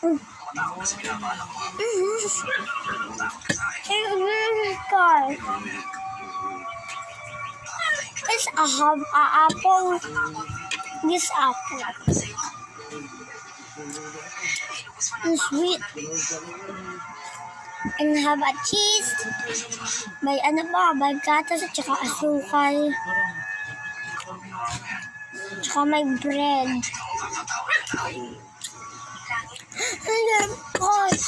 It's a apple. This apple is sweet and have a cheese. May ano pa, may gatas at saka asukal. Tsaka may bread. Ayan, boss.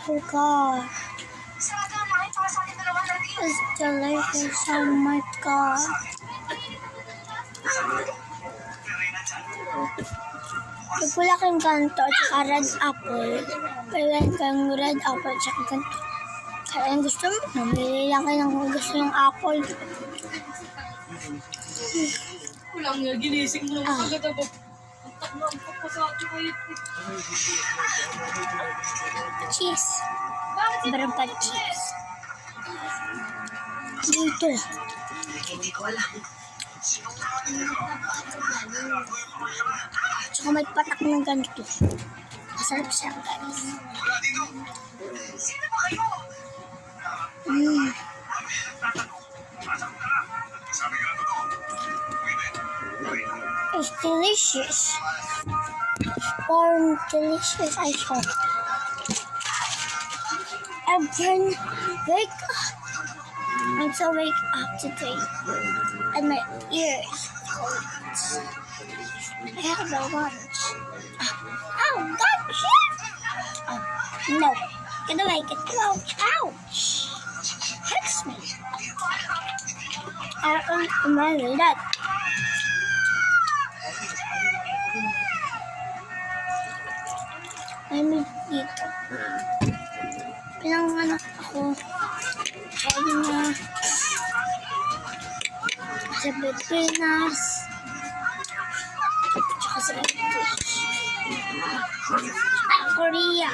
Oh God. It's delicious. Oh my God. Pula kang ganito at saka red apple. Pula kang red apple at saka ganito. Kaya gusto mo, namili lang kayo ng gusto yung apple. Kulang nga, ginising mo naman agad ako. Ang takbo ko sa ato kayo. Cheese. Meron pa cheese. Dito. Tsaka may patak ng ganito. Masarap siya, guys. It's delicious. Or delicious, I hope. Everyone wake up. I'm so wake up today. And my ears cold. I have no lunch. Oh, gotcha! Oh, no. Gonna make it close. Ouch! Hurts me. I don't remember that. I'm dito. Pinanganak ako. Kaya na sa Pilipinas. Tsaka sa English. Korea.